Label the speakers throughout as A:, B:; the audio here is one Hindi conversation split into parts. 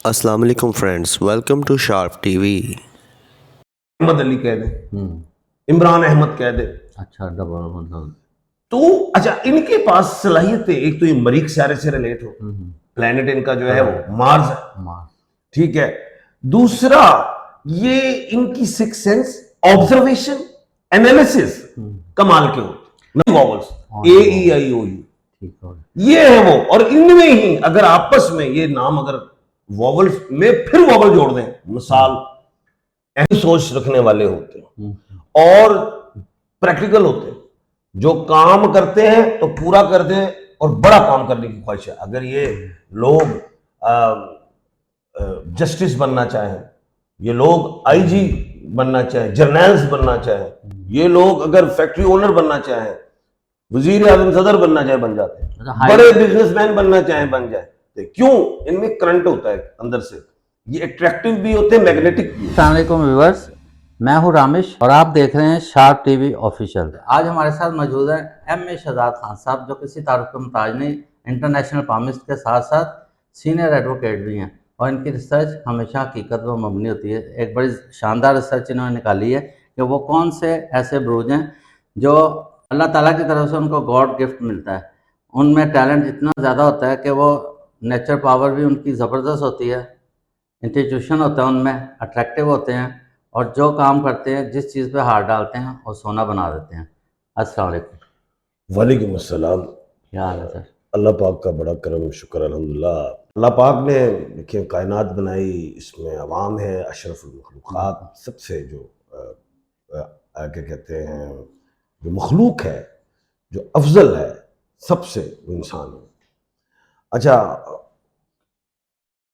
A: अस्सलाम वालेकुम friends, welcome to sharp TV.
B: Ahmed Ali कह दे, इमरान अहमद कह दे।
C: अच्छा, डबल मतलब
B: तो अच्छा, इनके पास सलाहियत है। एक तो ये मरीख सारे से रिलेट हो, प्लेनेट इनका जो है वो मार्स है,
C: मार्स।
B: ठीक है। दूसरा, ये इनकी सिक्स सेंस, ऑब्जर्वेशन, एनालिसिस कमाल के होते, नहीं vowels A E I O you,
C: ठीक हो
B: ये है वो। और इनमें ही अगर आपस में ये नाम अगर वॉवल्स में फिर वॉवल जोड़ दें, मिसाल अहम सोच रखने वाले होते हैं और प्रैक्टिकल होते हैं, जो काम करते हैं तो पूरा करते हैं और बड़ा काम करने की ख्वाहिश है। अगर ये लोग जस्टिस बनना चाहें, ये लोग आईजी बनना चाहें, जर्नल्स बनना चाहें, ये लोग अगर फैक्ट्री ओनर बनना चाहें, वजीर आजम सदर बनना चाहे बन जाते हैं, बड़े बिजनेसमैन बनना चाहे बन जाए। क्यों? इनमें करंट होता है अंदर से, ये अट्रैक्टिव भी होते हैं, मैग्नेटिक भी।
C: अस्सलाम वालेकुम व्यूअर्स, मैं हूं रामिश और आप देख रहे हैं शार्प टीवी ऑफिशियल। आज हमारे साथ मौजूद है एम.ए. शहजाद खान साहब, जो किसी तारुफ के मुताज नहीं, इंटरनेशनल फार्मिस्ट के साथ साथ सीनियर एडवोकेट भी हैं और इनकी रिसर्च हमेशा हकीकत पर मबनी होती है। एक बड़ी शानदार रिसर्च इन्होंने निकाली है कि वो कौन से ऐसे ब्रूज हैं जो अल्लाह ताला की तरफ से उनको गॉड गिफ्ट मिलता है। उनमें टैलेंट इतना ज़्यादा होता है कि वो नेचर पावर भी उनकी ज़बरदस्त होती है, इंस्टीट्यूशन होता है उनमें, अट्रैक्टिव होते हैं और जो काम करते हैं, जिस चीज़ पे हाथ डालते हैं वो सोना बना देते हैं। अस्सलाम वालेकुम।
B: वालेकुम अस्सलाम।
C: क्या हाल है सर?
B: अल्लाह पाक का बड़ा करम, शुक्र अल्हम्दुलिल्लाह। अल्लाह पाक ने देखिए कायनात बनाई, इसमें अवाम है, अशरफुल मखलूक़ात, सबसे जो क्या कहते हैं, जो मखलूक है, जो अफजल है सबसे, वो इंसान है। अच्छा,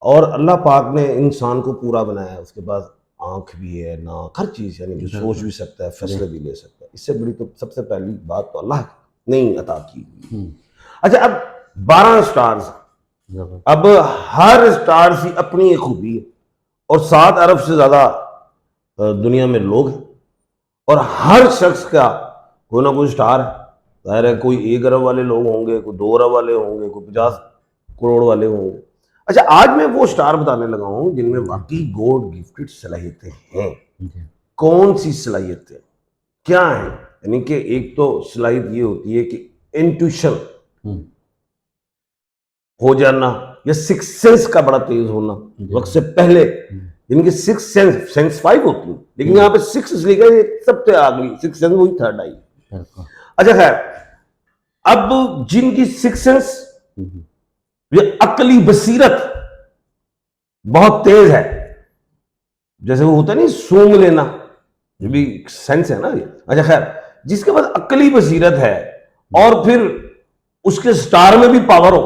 B: और अल्लाह पाक ने इंसान को पूरा बनाया, उसके पास आंख भी है, नाक, हर चीज़, यानी जो सोच भी सकता है, फैसले भी ले सकता है। इससे बड़ी तो सबसे पहली बात तो अल्लाह ने अता की। अच्छा, अब 12 स्टार्स, अब हर स्टार की अपनी एक खूबी है और 7 अरब से ज्यादा दुनिया में लोग हैं और हर शख्स का कोई ना कोई स्टार है। जाहिर है, कोई 1 अरब वाले लोग होंगे, कोई 2 अरब वाले होंगे, कोई 50 करोड़ वाले होंगे। अच्छा, आज मैं वो स्टार बताने लगा हूं जिनमें वाकई गॉड गिफ्टेड सलाहियतें हैं। कौन सी सलाहियतें क्या है? यानी कि एक तो सलाहियत ये होती है कि इंट्यूशन हो जाना या सिक्स सेंस का बड़ा तेज होना वक्त से पहले। इनकी सिक्स सेंस 5 होती है, लेकिन यहाँ पे 6 इसलिए गए, सबसे आगे 6 सेंस वही थर्ड आई। अच्छा खैर, अब जिनकी सिक्स सेंस, ये अकली बसीरत बहुत तेज है, जैसे वो होता नहीं सूंघ लेना, ये भी सेंस है ना ये। अच्छा खैर, जिसके पास अकली बसीरत है और फिर उसके स्टार में भी पावर हो,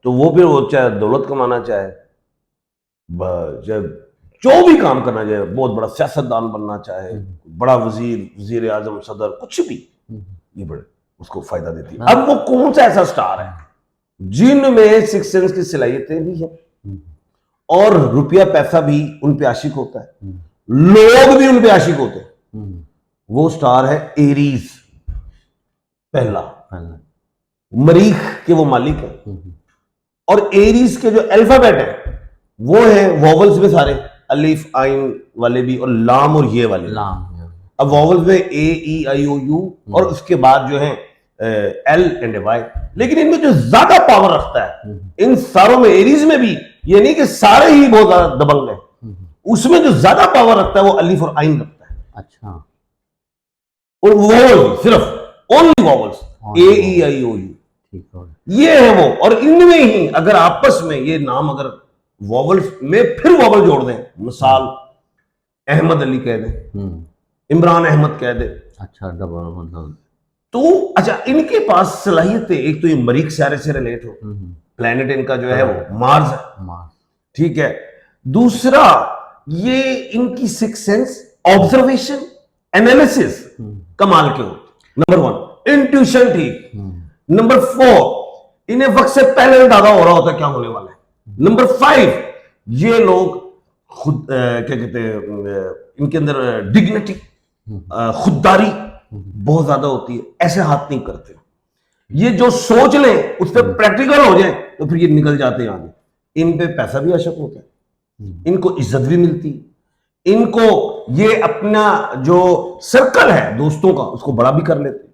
B: तो वो फिर वो चाहे दौलत कमाना चाहे जो भी काम करना चाहे, बहुत बड़ा सियासतदान बनना चाहे, बड़ा वजीर आजम, सदर, कुछ भी, ये बड़े उसको फायदा देती है। अब वो कौन सा ऐसा स्टार है जिनमें सिक्स सेंस की सलाहियतें भी है और रुपया पैसा भी उन पे आशिक होता है, लोग भी उन पे आशिक होते हैं? वो स्टार है एरीज, पहला मरीख के वो मालिक है। और एरीज के जो अल्फाबेट है वो है वॉवल्स में सारे, अलिफ आइन वाले भी और लाम और ये वाले। अब वॉवल्स में ए ई आई ओ यू और उसके बाद जो है एल एंड वाई। लेकिन इनमें जो ज्यादा पावर रखता है इन सारों में, एरीज में भी, ये नहीं कि सारे ही बहुत ज्यादा दबंग है, उसमें जो ज्यादा पावर रखता है वो अलिफ और आइन रखता है।
C: अच्छा,
B: और वॉवल सिर्फ only vowels, A E I O U, ये है वो। और इनमें ही अगर आपस में ये नाम अगर वॉवल्स में फिर वॉवल जोड़ दें, मिसाल अहमद अली कह दें, इमरान अहमद कह दे।
C: अच्छा, डबल मतलब
B: तो अच्छा, इनके पास सलाहियत है। एक तो ये मरीख सारे से रिलेट हो, प्लेनेट इनका जो है वो मार्स है, ठीक है। दूसरा, ये इनकी सिक्स सेंस, ऑब्जर्वेशन, एनालिसिस कमाल के होते। नंबर 1 इंट्यूशन, ठीक। नंबर 4, इन्हें वक्त से पहले अंदाजा हो रहा होता है क्या होने वाला है। नंबर 5, ये लोग खुद क्या कहते हैं, इनके अंदर डिग्निटी, खुददारी बहुत ज्यादा होती है, ऐसे हाथ नहीं करते। ये जो सोच लें उस पर प्रैक्टिकल हो जाए तो फिर ये निकल जाते हैं आगे। इन पे पैसा भी अशक होता है, इनको इज्जत भी मिलती, इनको ये अपना जो सर्कल है दोस्तों का उसको बड़ा भी कर लेते।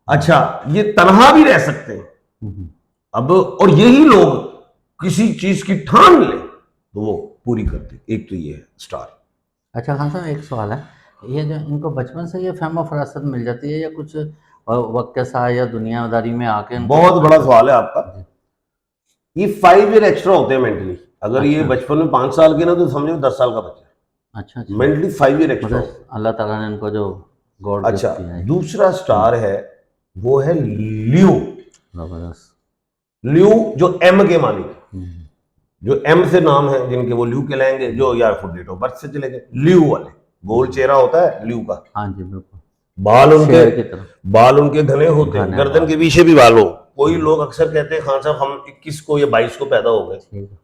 B: अच्छा, ये तनहा भी रह सकते हैं अब, और यही लोग किसी चीज की ठान ले तो वो पूरी करते। एक तो ये है स्टार।
C: अच्छा खान साहब, एक सवाल है, ये जो इनको बचपन से ये फहम फरासत मिल जाती है या कुछ वक्त के साथ या दुनियादारी में आके
B: बहुत बड़ा सवाल है आपका। ये 5 ईयर एक्स्ट्रा होते हैं मेंटली। अगर ये बचपन में 5 साल के ना तो समझो 10 साल का बच्चा।
C: अच्छा,
B: मेंटली 5 ईयर एक्स्ट्रा।
C: मतलब अल्लाह ताला ने इनको जो गॉड गिफ्ट
B: अच्छा,
C: दिया है।
B: दूसरा स्टार है वो है लियो।
C: जबरदस्त।
B: लियो जो एम के मालिक है, जो एम से नाम है जिनके, वो लियो कहलाएंगे। जो यार खुद डेट ऑफ बर्थ से चले गए, लियो वाले, गोल चेहरा होता है लियो का,
C: हाँ जी बिल्कुल,
B: बाल उनके,
C: शेर की तरह।
B: बाल उनके घने होते हैं,
C: घने
B: गर्दन
C: बाल।
B: के पीछे भी बाल हो। कोई लोग अक्सर कहते हैं खान साहब हम 21 को या 22 को पैदा हो गए,
C: ठीक है।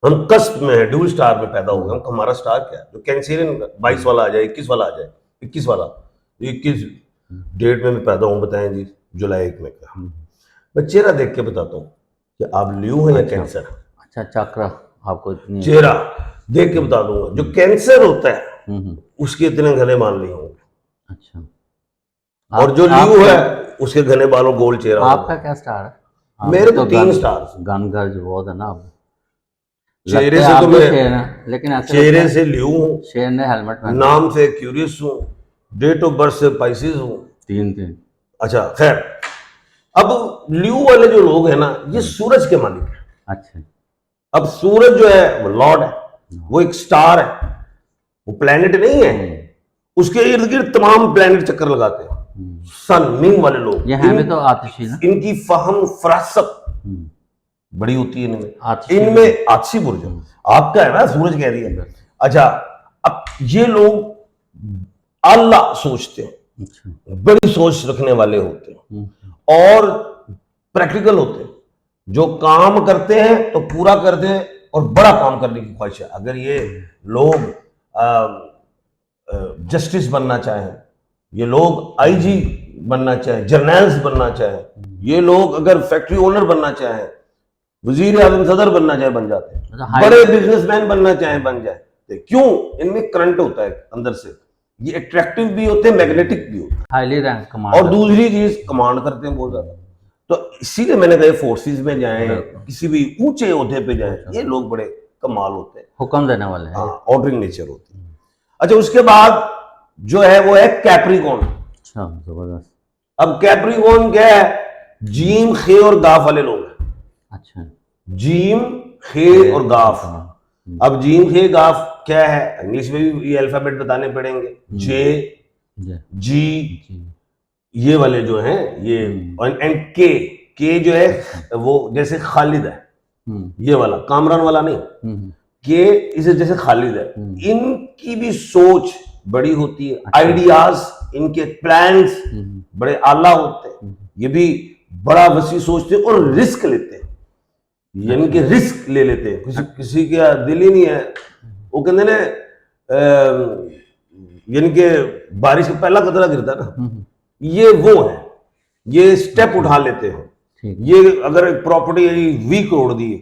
B: हम कस्प में है, ड्यूल स्टार में पैदा हो गए। हम हमारा स्टार क्या है? जो कैंसरियन 22 वाला आ जाए, 21 वाला आ जाए, 21 वाला, 21 डेट में मैं पैदा हूं, बताएं जी, जुलाई 1 में क्या। मैं चेहरा देख के बताता हूँ कि आप लियो हैं या कैंसर।
C: अच्छा, चक्र आपको इतनी
B: चेहरा देख के बता दूंगा। जो कैंसर होता है
C: हम्म,
B: उसके इतने घने बाल नहीं होंगे,
C: अच्छा।
B: और जो लियो है उसके घने बालों गोल चेहरा होगा।
C: आपका क्या स्टार है?
B: मेरे तो 3 स्टार।
C: गन गर्ज बहुत है ना आप।
B: चेहरे
C: लगते
B: से
C: आप
B: तो
C: भी
B: मैं,
C: शेर हैं, लेकिन ऐसे
B: चेहरे
C: लगता है
B: से लियो हूँ,
C: शेर ने हेलमेट पहना।
B: नाम से क्यूरियस हूँ, डेट ऑफ बर्थ से पाइसिस हूँ।
C: 3-3।
B: अच्छा खैर, अब लियो वाले जो लोग हैं ना, ये सूरज के मालिक है।
C: अच्छा,
B: अब सूरज जो है वो लॉर्ड है, वो एक स्टार है, वो प्लेनेट नहीं है। उसके इर्द गिर्द तमाम प्लेनेट चक्कर लगाते हैं। सन मिंग वाले लोग,
C: ये है भी तो आतिशी ना।
B: इनकी फहम फरासत बड़ी होती है इनमें।
C: आतिशी
B: इनमें आतिशी बुर्ज आपका है ना, सूरज कह रही है। अच्छा, अब ये लोग आला सोचते हैं,
C: अच्छा,
B: बड़ी सोच रखने वाले होते हैं और प्रैक्टिकल होते हैं। जो काम करते हैं तो पूरा करते हैं और बड़ा काम करने की ख्वाहिश है। अगर ये लोग जस्टिस बनना चाहें, ये लोग आईजी बनना चाहें, जर्नल्स बनना चाहें, ये लोग अगर फैक्ट्री ओनर बनना चाहें, वजीर आजम सदर बनना चाहे बन जाते हैं, बड़े बिजनेसमैन बनना चाहे बन जाए। क्यों? इनमें करंट होता है अंदर से, ये अट्रैक्टिव भी होते हैं, मैग्नेटिक भी होते हैं,
C: हाईली रैंक कमांड।
B: और दूसरी चीज कमांड करते हैं बहुत ज्यादा। तो इसीलिए मैंने कहा फोर्सेस में जाएं, किसी भी ऊंचे ओहदे पे जाएं, ये लोग बड़े कमाल होते हैं,
C: हुक्म देने वाले हैं।
B: हाँ, ऑर्डरिंग नेचर होती है। अच्छा, उसके बाद जो है वो है कैप्रिकॉर्न।
C: अच्छा, जबरदस्त।
B: अब कैप्रिकॉर्न क्या है? जीम, खे और गाफ वाले लोग हैं।
C: अच्छा,
B: जीम, खे और गाफ। अब जीम, खे, गाफ क्या है? इंग्लिश में भी ये अल्फाबेट बताने पड़ेंगे। जे, जी, ये वाले जो हैं ये, एंड के जो है वो जैसे खालिद है, ये वाला कामरान वाला नहीं, के इसे जैसे खालिद है। इनकी भी सोच बड़ी होती है, आइडियाज, इनके प्लान्स बड़े आला होते हैं। ये भी बड़ा वसी सोचते हैं और रिस्क लेते हैं, यानी कि रिस्क ले लेते हैं। किसी का दिल ही नहीं है, वो कहते ना, यानी कि बारिश का पहला कतरा गिरता ना, ये वो है, ये स्टेप उठा लेते हैं। ये अगर प्रॉपर्टी 20 करोड़ दी है,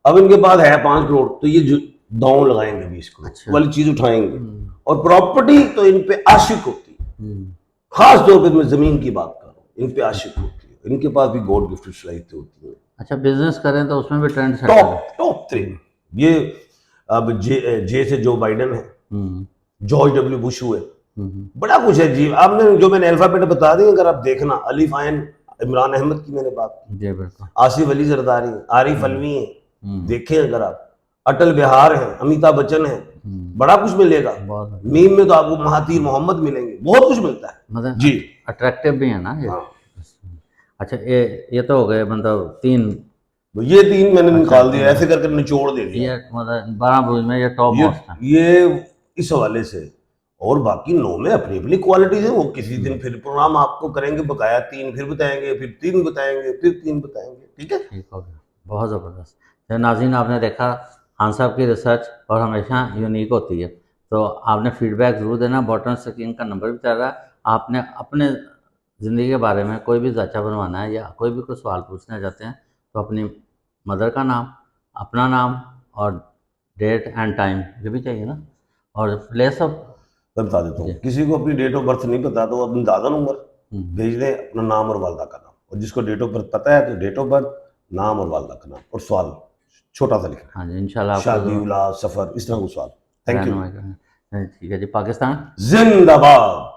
B: अब इनके पास है 5 करोड़, तो ये दांव लगाएंगे 20 करोड़ वाली चीज उठाएंगे। और प्रॉपर्टी तो इन पे आशिक होती है, खास तौर पे मैं जमीन की बात कर रहा हूँ, इन पे आशिक होती है। इनके पास भी गॉड गिफ्टेड सलाहियतें होती है।
C: अच्छा, बिजनेस करें तो उसमें भी ट्रेंड
B: टॉप 3 ये। अब जे से जो बाइडन है, जॉर्ज डब्ल्यू बुश हुए, बड़ा कुछ है जी। आपने जो मैंने अल्फाबेट बता दी, अगर आप देखना, अलीफ आयन, इमरान अहमद की मैंने बात की, आसिफ अली जरदारी, आरिफ अलवी है, देखें अगर आप, अटल बिहार है, अमिताभ बच्चन है, बड़ा कुछ मिलेगा। मीम में तो आपको महातीर मोहम्मद मिलेंगे, बहुत कुछ मिलता है,
C: मतलब
B: जी,
C: अट्रैक्टिव भी है ना ये।
B: हाँ।
C: अच्छा, ये तो हो गए मतलब 3,
B: ये 3 मैंने निकाल दिया, ऐसे करके निचोड़ दे दिया।
C: ये मतलब 12 बुर्ज में ये टॉप मोस्ट है।
B: ये इस हवाले से, और बाकी 9 में अपनी अपनी क्वालिटीज है। वो किसी दिन फिर प्रोग्राम आपको करेंगे बकाया, 3 फिर बताएंगे, फिर 3 बताएंगे, फिर 3 बताएंगे, ठीक है।
C: ठीक हो गया, बहुत ज़बरदस्त। तो नाज़रीन, आपने देखा खान साहब की रिसर्च और हमेशा यूनिक होती है, तो आपने फीडबैक ज़रूर देना। बॉटम स्क्रीन का नंबर भी चल रहा है। आपने अपने ज़िंदगी के बारे में कोई भी जांचा बनवाना है या कोई भी सवाल पूछना चाहते हैं, तो अपनी मदर का नाम, अपना नाम और डेट एंड टाइम ये भी चाहिए ना, और प्लेस ऑफ।
B: मैं बता देता हूँ, किसी को अपनी डेट ऑफ बर्थ नहीं पता तो वो अपनी दादा नंबर भेज दे, अपना नाम और वालदा का नाम, और जिसको डेट ऑफ बर्थ पता है तो डेट ऑफ बर्थ, नाम और वालदा का नाम, और सवाल छोटा सा लिखना,
C: हाँ जी इंशाल्लाह आपको
B: शादी, औलाद, सफर, इस तरह का सवाल। Thank you.
C: रहनुमाई करें। ठीक है जी, पाकिस्तान
B: जिंदाबाद।